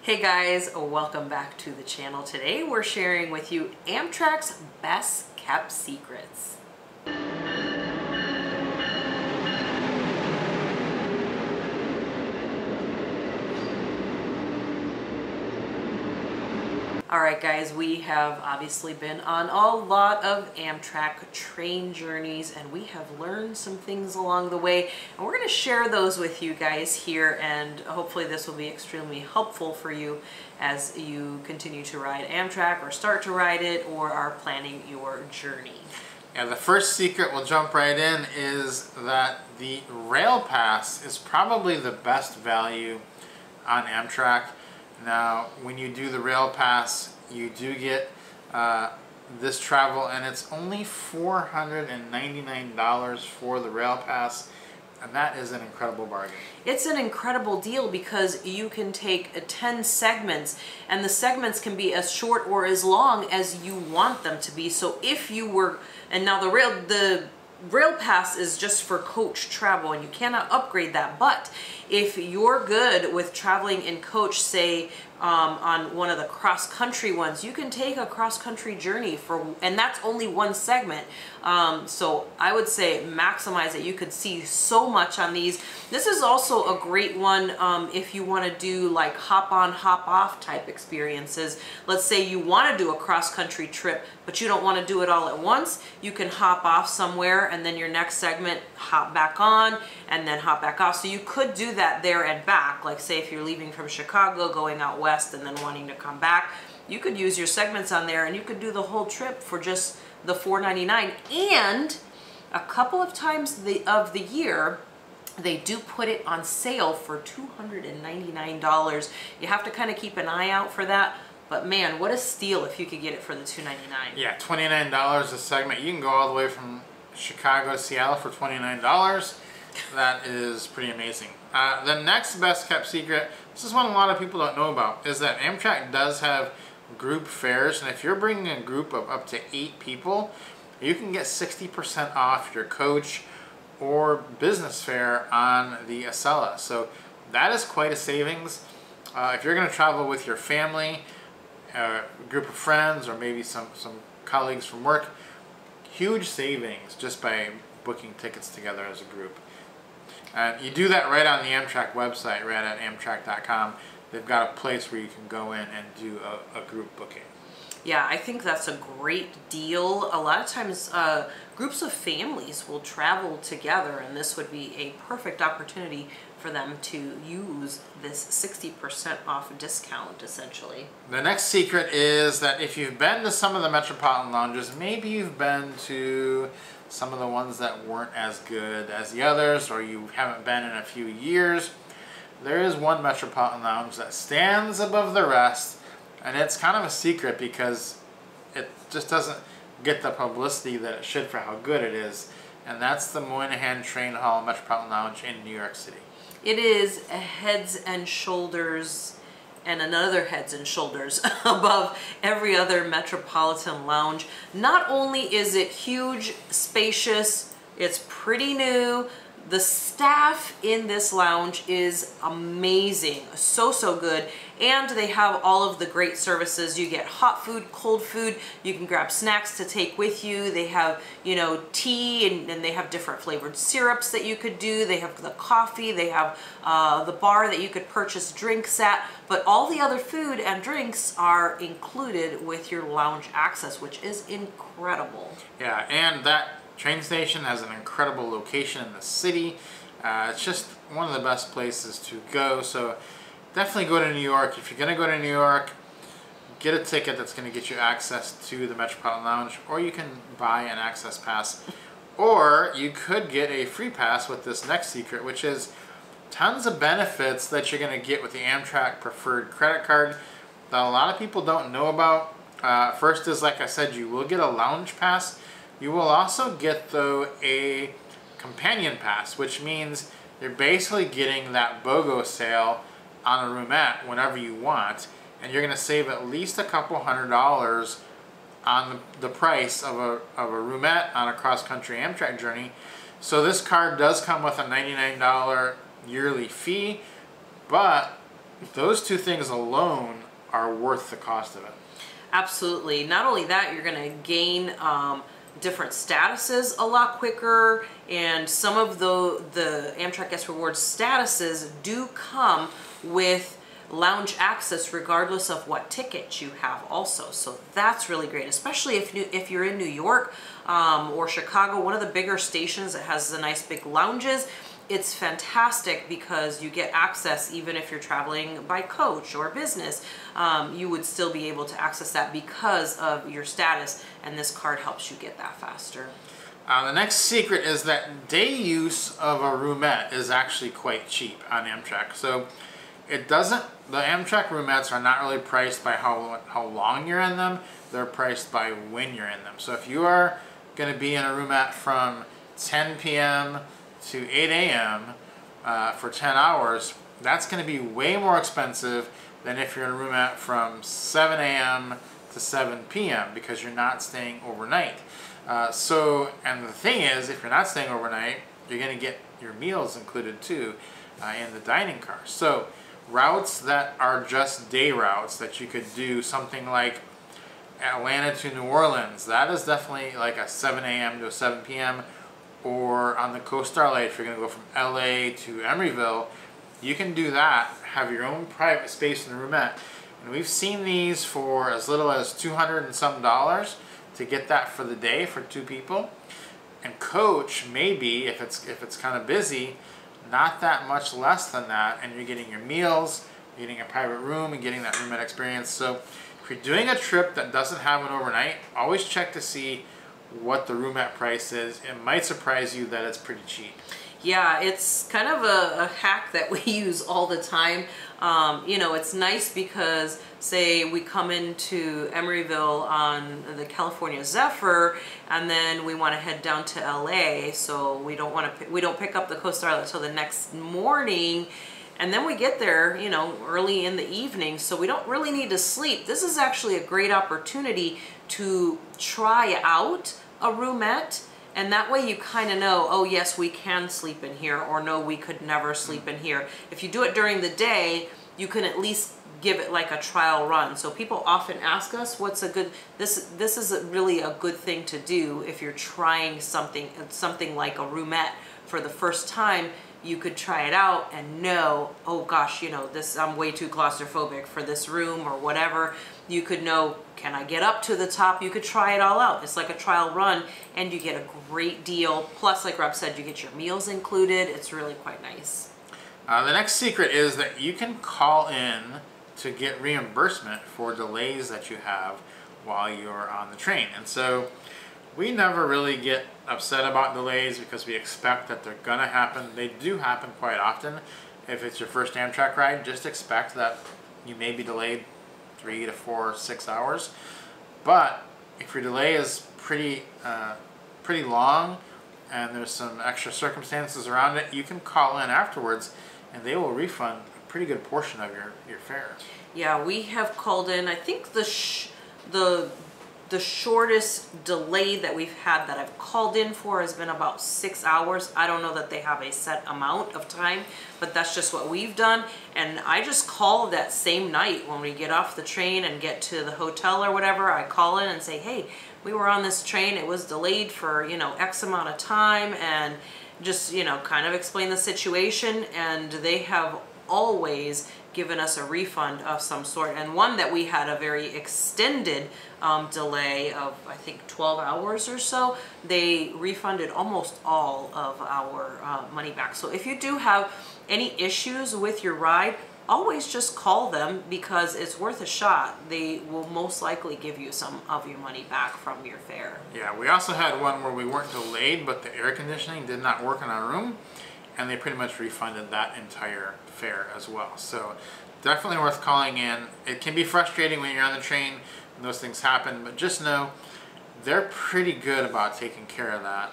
Hey guys, welcome back to the channel. Today we're sharing with you Amtrak's best kept secrets. Alright guys, we have obviously been on a lot of Amtrak train journeys and we have learned some things along the way, and we're going to share those with you guys here, and hopefully this will be extremely helpful for you as you continue to ride Amtrak or start to ride it or are planning your journey. Yeah, the first secret we'll jump right in is that the rail pass is probably the best value on Amtrak. Now, when you do the rail pass, you do get this travel, and it's only $499 for the rail pass, and that is an incredible bargain. It's an incredible deal because you can take 10 segments, and the segments can be as short or as long as you want them to be. So if you were, and now the rail pass is just for coach travel and you cannot upgrade that, but if you're good with traveling in coach, say on one of the cross-country ones, you can take a cross-country journey and that's only one segment. So I would say maximize it. You could see so much on these. This is also a great one if you want to do like hop on, hop off type experiences. Let's say you want to do a cross-country trip, but you don't want to do it all at once. You can hop off somewhere and then your next segment hop back on and then hop back off. So you could do that there and back. Like say if you're leaving from Chicago going out west and then wanting to come back, you could use your segments on there and you could do the whole trip for just the $4.99. And a couple of times of the year they do put it on sale for $299. You have to kind of keep an eye out for that. But man, what a steal if you could get it for the $2.99. Yeah, $29 a segment. You can go all the way from Chicago to Seattle for $29. That is pretty amazing. The next best kept secret, this is one a lot of people don't know about, is that Amtrak does have group fares, and if you're bringing a group of up to 8 people, you can get 60% off your coach or business fare on the Acela. So that is quite a savings. If you're going to travel with your family, a group of friends, or maybe some colleagues from work, huge savings just by booking tickets together as a group. And you do that right on the Amtrak website, right at amtrak.com. They've got a place where you can go in and do a group booking. Yeah, I think that's a great deal. A lot of times groups of families will travel together, and this would be a perfect opportunity for them to use this 60% off discount, essentially. The next secret is that if you've been to some of the Metropolitan lounges, maybe you've been to some of the ones that weren't as good as the others, or you haven't been in a few years, there is one Metropolitan lounge that stands above the rest, and it's kind of a secret because it just doesn't get the publicity that it should for how good it is, and that's the Moynihan Train Hall Metropolitan Lounge in New York City. It is heads and shoulders and another heads and shoulders above every other Metropolitan lounge. Not only is it huge, spacious, it's pretty new, the staff in this lounge is amazing, so good, and they have all of the great services. You get hot food, cold food, you can grab snacks to take with you. They have, you know, tea, and they have different flavored syrups that you could do. They have the coffee, they have the bar that you could purchase drinks at, but all the other food and drinks are included with your lounge access, which is incredible. Yeah, and that train station has an incredible location in the city. It's just one of the best places to go, so definitely go to New York. If you're going to go to New York, get a ticket that's going to get you access to the Metropolitan Lounge, or you can buy an access pass, or you could get a free pass with this next secret, which is tons of benefits that you're going to get with the Amtrak Preferred credit card that a lot of people don't know about. First is, like I said, you will get a lounge pass. You will also get, though, a companion pass, which means you're basically getting that BOGO sale on a roomette whenever you want, and you're going to save at least a couple $100 on the price of a roomette on a cross-country Amtrak journey. So this card does come with a $99 yearly fee, but those two things alone are worth the cost of it. Absolutely. Not only that, you're going to gain different statuses a lot quicker, and some of the Amtrak Guest Rewards statuses do come with lounge access regardless of what ticket you have also. So that's really great, especially if you're in New York or Chicago, one of the bigger stations that has the nice big lounges. It's fantastic because you get access even if you're traveling by coach or business. You would still be able to access that because of your status, and this card helps you get that faster. The next secret is that day use of a roomette is actually quite cheap on Amtrak. So it doesn't, the Amtrak roomettes are not really priced by how long you're in them. They're priced by when you're in them. So if you are going to be in a roomette from 10 p.m. to 8 a.m. For 10 hours, that's going to be way more expensive than if you're in a roomette from 7 a.m. to 7 p.m. because you're not staying overnight. And the thing is, if you're not staying overnight, you're going to get your meals included too in the dining car. So routes that are just day routes that you could do, something like Atlanta to New Orleans, that is definitely like a 7 a.m. to a 7 p.m. Or on the Coast Starlight, if you're going to go from LA to Emeryville, you can do that, have your own private space in the roomette. And we've seen these for as little as $200 and some to get that for the day for 2 people. And coach, maybe, if it's kind of busy, not that much less than that, and you're getting your meals, you're getting a private room, and getting that roomette experience. So if you're doing a trip that doesn't have an overnight, always check to see what the roomette price is. It might surprise you that it's pretty cheap. Yeah, it's kind of a hack that we use all the time. You know, it's nice because, say, we come into Emeryville on the California Zephyr, and then we want to head down to LA. So we don't pick up the Coast Starlight until the next morning, and then we get there, you know, early in the evening. So we don't really need to sleep. This is actually a great opportunity to try out a roomette. And that way you kind of know, oh yes, we can sleep in here, or no, we could never sleep in here. If you do it during the day, you can at least give it like a trial run. So people often ask us, what's a good, this is really a good thing to do if you're trying something like a roomette for the first time. You could try it out and know, oh gosh, you know, I'm way too claustrophobic for this room or whatever. You could know, can I get up to the top? You could try it all out. It's like a trial run, and you get a great deal. Plus, like Rob said, you get your meals included. It's really quite nice. The next secret is that you can call in to get reimbursement for delays that you have while you're on the train. And so we never really get upset about delays because we expect that they're gonna happen. They do happen quite often. If it's your first Amtrak ride, just expect that you may be delayed 3 to 4, 6 hours. But if your delay is pretty long and there's some extra circumstances around it, you can call in afterwards and they will refund a pretty good portion of your fare. Yeah, we have called in, I think the shortest delay that we've had that I've called in for has been about 6 hours. I don't know that they have a set amount of time, but that's just what we've done. And I just call that same night when we get off the train and get to the hotel or whatever. I call in and say, hey, we were on this train, it was delayed for, you know, X amount of time, and just, you know, kind of explain the situation. And they have always given us a refund of some sort, and one that we had a very extended delay of, I think, 12 hours or so. They refunded almost all of our money back. So if you do have any issues with your ride, always just call them because it's worth a shot. They will most likely give you some of your money back from your fare. Yeah, we also had one where we weren't delayed, but the air conditioning did not work in our room, and they pretty much refunded that entire fare as well. So definitely worth calling in. It can be frustrating when you're on the train and those things happen, but just know they're pretty good about taking care of that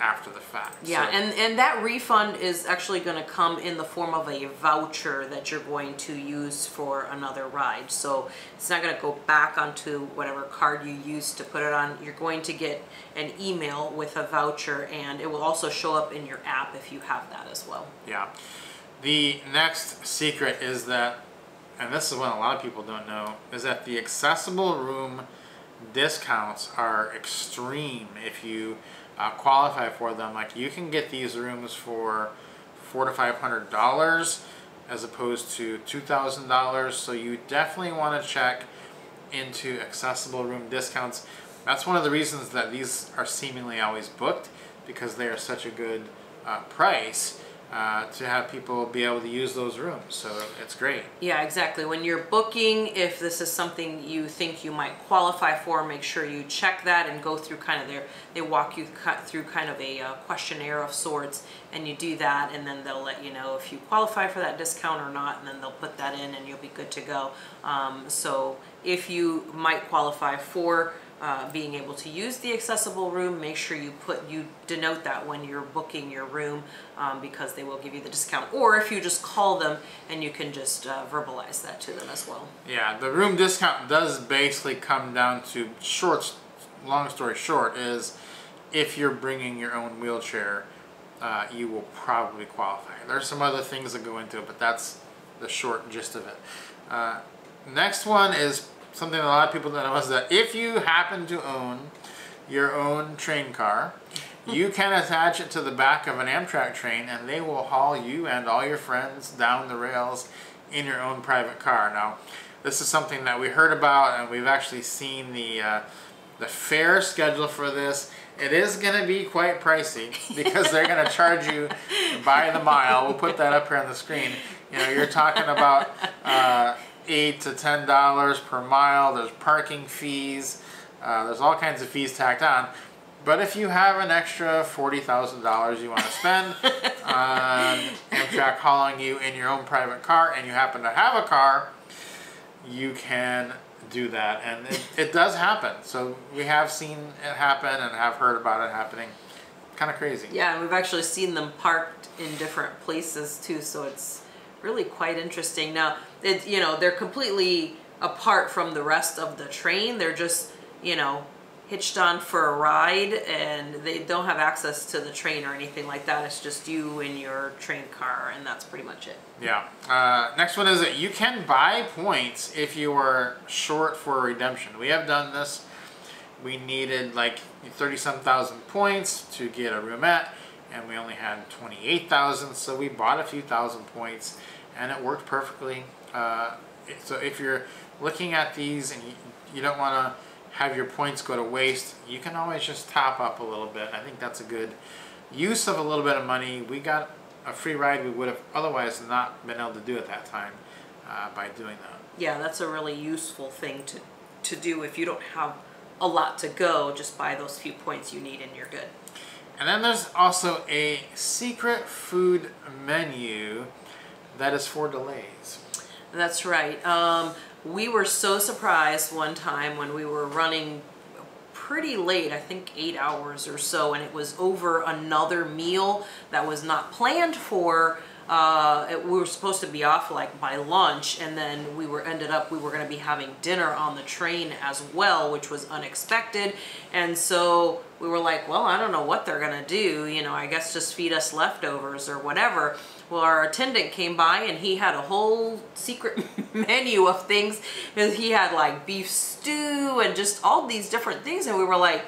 after the fact. Yeah, so, and that refund is actually going to come in the form of a voucher that you're going to use for another ride. So it's not going to go back onto whatever card you used to put it on. You're going to get an email with a voucher, and it will also show up in your app if you have that as well. Yeah. The next secret is that and this is one a lot of people don't know, is that the accessible room discounts are extreme if you qualify for them. Like, you can get these rooms for $400 to $500 as opposed to $2,000. So you definitely want to check into accessible room discounts. That's one of the reasons that these are seemingly always booked, because they are such a good price to have people be able to use those rooms. So it's great. Yeah, exactly. When you're booking, if this is something you think you might qualify for, make sure you check that and go through kind of they walk you through kind of a questionnaire of sorts, and you do that, and then they'll let you know if you qualify for that discount or not, and then they'll put that in and you'll be good to go. So if you might qualify for being able to use the accessible room, make sure you denote that when you're booking your room, because they will give you the discount. Or if you just call them, and you can just verbalize that to them as well. Yeah, the room discount does basically come down to long story short, is if you're bringing your own wheelchair, you will probably qualify. There's some other things that go into it, but that's the short gist of it. Next one is something a lot of people don't know, is that if you happen to own your own train car, you can attach it to the back of an Amtrak train, and they will haul you and all your friends down the rails in your own private car. Now, this is something that we heard about, and we've actually seen the fare schedule for this. It is going to be quite pricey, because they're going to charge you by the mile. We'll put that up here on the screen. You know, you're talking about $8 to $10 per mile. There's parking fees. There's all kinds of fees tacked on. But if you have an extra $40,000 you want to spend on Amtrak hauling you in your own private car, and you happen to have a car, you can do that. And it does happen. So we have seen it happen and have heard about it happening. Kind of crazy. Yeah, and we've actually seen them parked in different places too, so it's really quite interesting. Now, they're completely apart from the rest of the train. They're just, hitched on for a ride, and they don't have access to the train or anything like that. It's just you in your train car, and that's pretty much it. Yeah. Next one is that you can buy points if you are short for redemption. We have done this. We needed like 30-some thousand points to get a roomette, and we only had 28,000, so we bought a few thousand points, and it worked perfectly. So if you're looking at these and you don't want to have your points go to waste, you can always just top up a little bit. I think that's a good use of a little bit of money. We got a free ride we would have otherwise not been able to do at that time by doing that. Yeah, that's a really useful thing to do if you don't have a lot to go. Just buy those few points you need and you're good. And then there's also a secret food menu that is for delays. That's right. We were so surprised one time when we were running pretty late, I think 8 hours or so, and it was over another meal that was not planned for. We were supposed to be off like by lunch, and then we were going to be having dinner on the train as well, which was unexpected. And so we were like, well, I don't know what they're gonna do, I guess just feed us leftovers or whatever. Well, our attendant came by, and he had a whole secret menu of things. He had like beef stew and just all these different things, and we were like,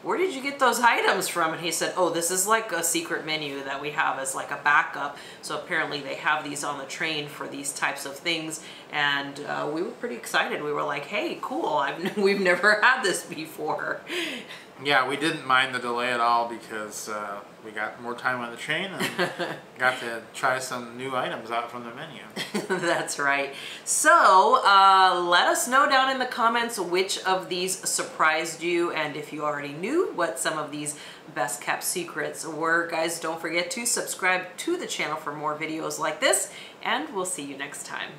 where did you get those items from? And he said, oh, this is like a secret menu that we have as like a backup. So apparently they have these on the train for these types of things. And we were pretty excited. We were like, hey, cool. We've never had this before. Yeah, we didn't mind the delay at all, because we got more time on the train and got to try some new items out from the menu. That's right. So let us know down in the comments which of these surprised you, and if you already knew what some of these best kept secrets were. Guys, don't forget to subscribe to the channel for more videos like this, and we'll see you next time.